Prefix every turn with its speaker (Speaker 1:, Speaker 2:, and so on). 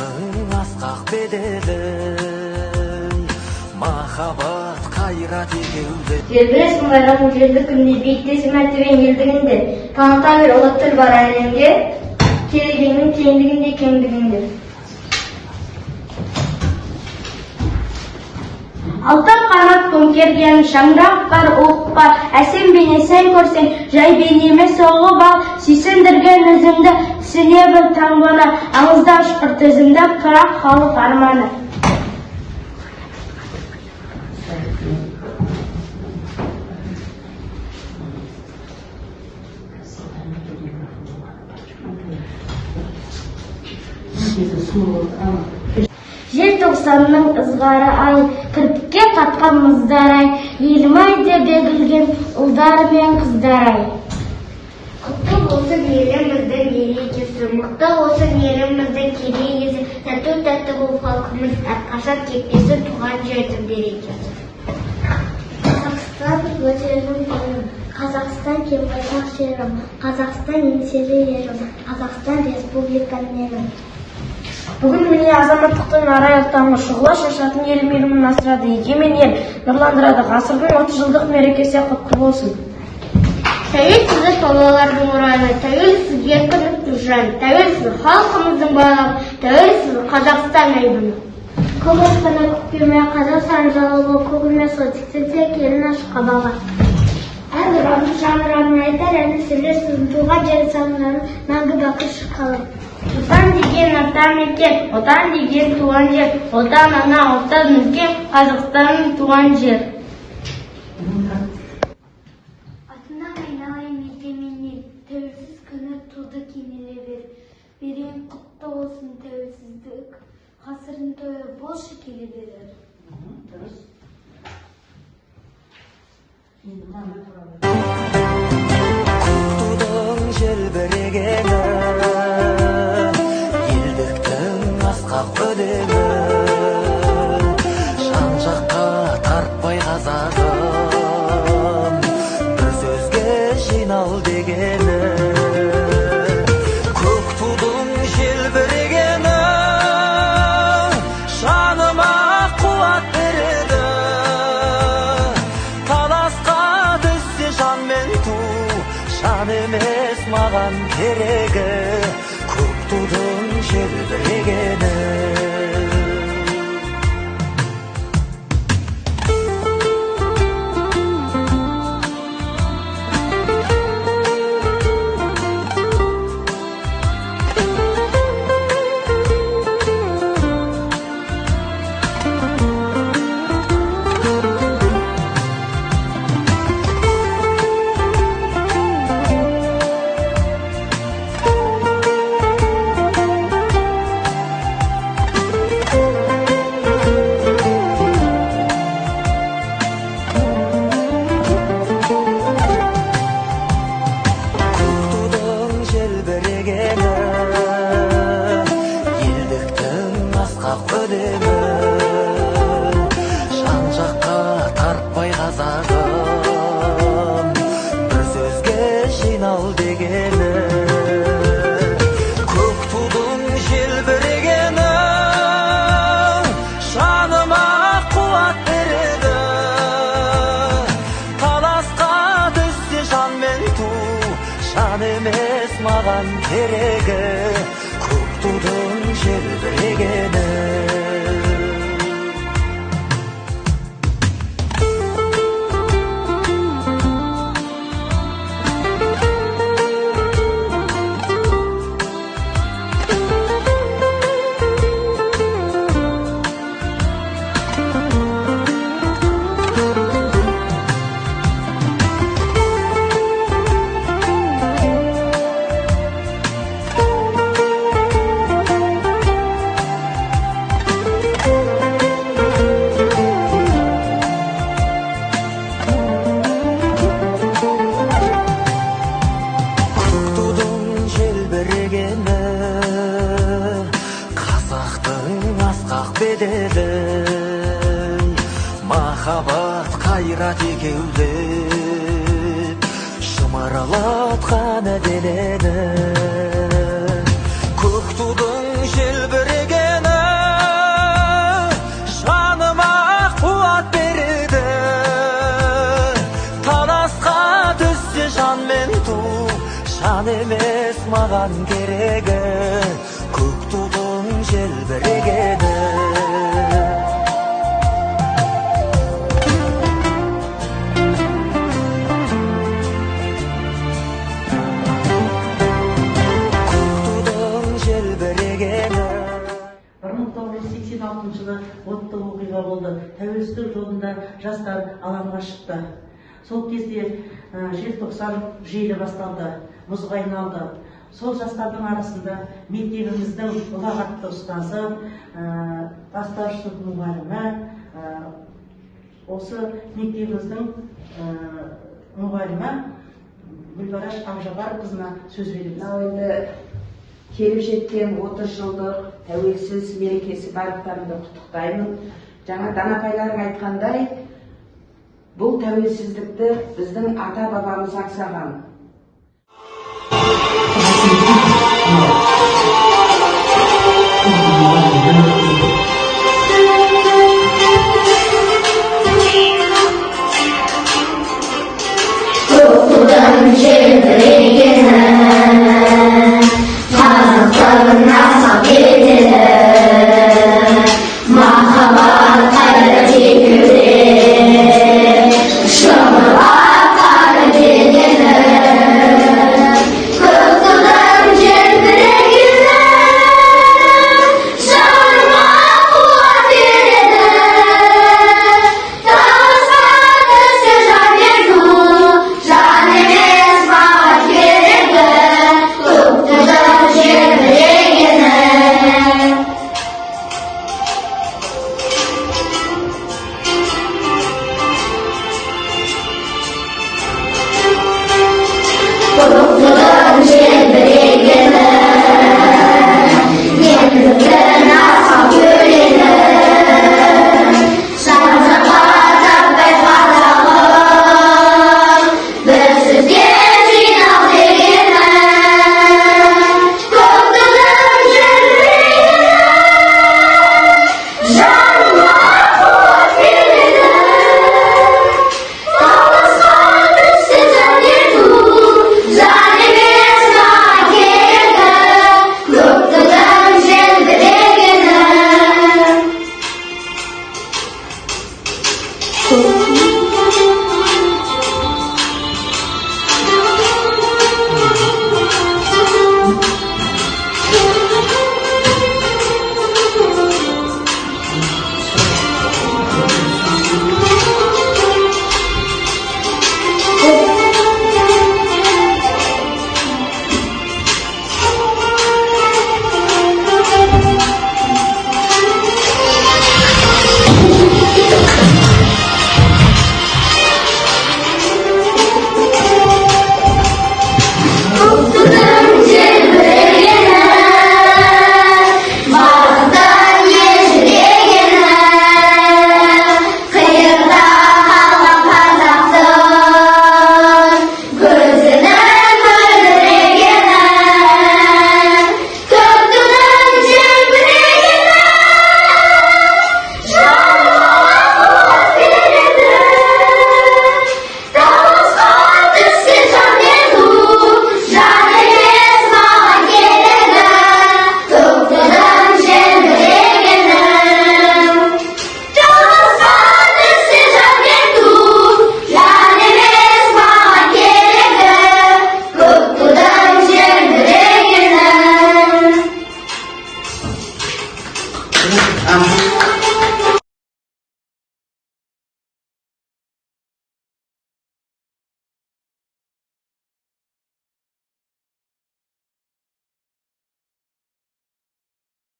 Speaker 1: Қазақтың асқақ беделі, махаббат қайрат екеуді.
Speaker 2: Тербелесің байрағың жерді күнде, биіктесің мәртебең елдігінде. Таныта бер ұлы тіл бар әлемге, келегеннің кеңдігінде кеңдігінде. Алтын қанат көмкерген шаңырақ бар, оқ бар, әсем бейне сән көрсең, жай бейнеме соғы бал, сүйсіндірген өзіңді, түсіне бір таңбаны, аңызда ұшқыр төзімді, тұрақ халық арманы. Желтоқсанның ызғары ай, кірпікке қатқан мұздар ай, елім ай деп егілген ұлдар мен қыздар ай. Құтты болсын еліміздің мерекесі, мықты болсын еліміздің керегесі, тәтті болып халқымыз әрқашан кетпесін туған жердің берекесі. Қазақстан өтерінің таңым, Қазақстан кембайсақ жерім, Қазақстан еңселі ерім, Қазақстан республиканың немін. Бүгін міне азаматтықтың арай аттаңы шұғыла шашатын ел мейірімін асырады, егемен ел нұрландырады. Ғасырдың 30 жылдық мерекесі құтты болсын. Тәуелсіздік бабалардың ұраны, тәуелсіз еркіндіктің жаны, тәуелсіз халқымыздың байлығы, тәуелсіз Қазақстан айбыны. Көк аспанда көкпеме, Қазақстан жалығы, көгілме су тіксенсе келін ашқа бала. Әрбір аңыз шаңырағын айтар, әні сөйлер сіздің туған жер санынан мәңгі бақи шыққалы. Отан деген ата мекен, отан деген туған жер, отан ана, отан үлкен, Қазақстанның туған жер. Атына айналайын егеменнен, тәуелсіз күні туды кенеле бер. Берең құтты болсын тәуелсіздік, ғасырдың тойы болшы келе берер.
Speaker 1: Құттудың желбірегені, елдіктің асқақ өдемі, жан-жаққа тартпай қазағым, бір сөзге жинал дегені. Көк тудың желбірегені, жаныма қуат береді. Таласқа түссе жан мен ту, жан емес маған керегі. Көк тудың желбірегені. Жан емес маған керегі, көк тудың желбірегені. беделі, махаббат қайрат екеулеп шымаралатқан денені, көк тудың желбіреген эмес маған кереги, көк тудың желбірегені.
Speaker 3: жылы отты оқиға болды. Тәуелсіздік жолында жастар алаңға шықты. Сол кезде желтоқсан желі басталды, мұзға айналды. Сол жастардың арасында мектебіміздің ұлағатты ұстазы, бастауыш сынып мұғалімі, осы мектебіміздің мұғалімі Гүлбараш Ақжабарқызына сөз береміз.
Speaker 4: Келіп жеткен 30 жылдық тәуелсіз мерекесі барлықтарыңды құттықтаймын. Жаңа данапайларың айтқандай, бұл тәуелсіздікті біздің ата-бабамыз аңсаған.